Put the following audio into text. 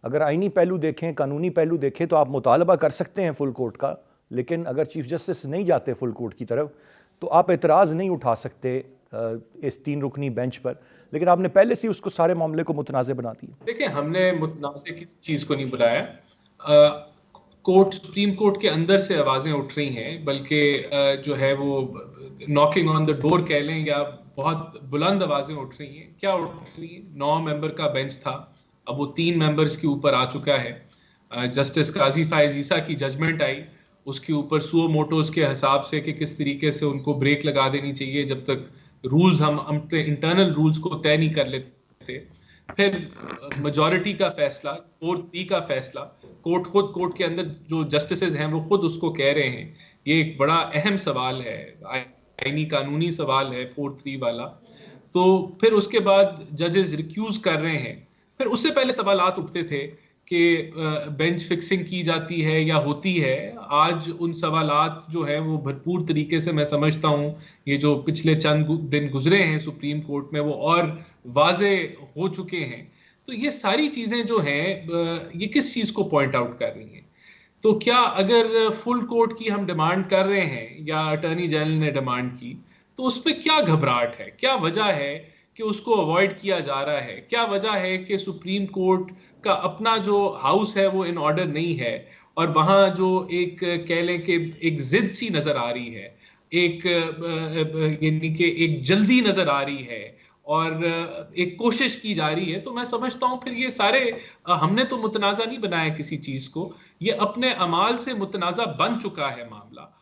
अगर आईनी पहलू देखें, कानूनी पहलू देखें, तो आप मुतालबा कर सकते हैं फुल कोर्ट का, लेकिन अगर चीफ जस्टिस नहीं जाते फुल कोर्ट की तरफ तो आप एतराज़ नहीं उठा सकते इस 3 रुकनी बेंच पर। लेकिन आपने पहले से उसको सारे मामले को मुतनाज़ बना दिया। देखिए, हमने मुतनाज़ किसी चीज को नहीं बुलाया। कोर्ट, सुप्रीम कोर्ट के अंदर से आवाजें उठ रही हैं, बल्कि जो है वो नॉकिंग ऑन द डोर कह लें, या बहुत बुलंद आवाजें उठ रही हैं। क्या उठ रही हैं? 9 मेंबर का बेंच था, अब वो 3 मेंबर्स के ऊपर आ चुका है। जस्टिस काजी फायज ईसा की जजमेंट आई, उसके ऊपर सुओ मोटोस के हिसाब से कि किस तरीके से उनको ब्रेक लगा देनी चाहिए जब तक रूल्स, हम अपने इंटरनल रूल्स को तय नहीं कर लेते। फिर मेजॉरिटी का फैसला, 4-3 का फैसला, कोर्ट के अंदर जो जस्टिसेस हैं वो खुद उसको कह रहे हैं ये एक बड़ा अहम सवाल है, आईनी कानूनी सवाल है 4-3 वाला। तो फिर उसके बाद जजेस रिक्यूज कर रहे हैं। फिर उससे पहले सवालात उठते थे कि बेंच फिक्सिंग की जाती है या होती है। आज उन सवालात जो है वो भरपूर तरीके से, मैं समझता हूं, ये जो पिछले चंद दिन गुजरे हैं सुप्रीम कोर्ट में, वो और वाजे हो चुके हैं। तो ये सारी चीजें जो हैं ये किस चीज को पॉइंट आउट कर रही हैं? तो क्या अगर फुल कोर्ट की हम डिमांड कर रहे हैं या अटॉर्नी जनरल ने डिमांड की, तो उस पर क्या घबराहट है? क्या वजह है कि उसको अवॉइड किया जा रहा है? क्या वजह है कि सुप्रीम कोर्ट का अपना जो हाउस है वो इन ऑर्डर नहीं है, और वहां जो एक कह लें कि एक जिद सी नजर आ रही है, एक यानी कि एक जल्दी नजर आ रही है, और एक कोशिश की जा रही है? तो मैं समझता हूं फिर ये सारे, हमने तो मुतनाज़ा नहीं बनाया किसी चीज को, ये अपने अमाल से मुतनाज़ा बन चुका है मामला।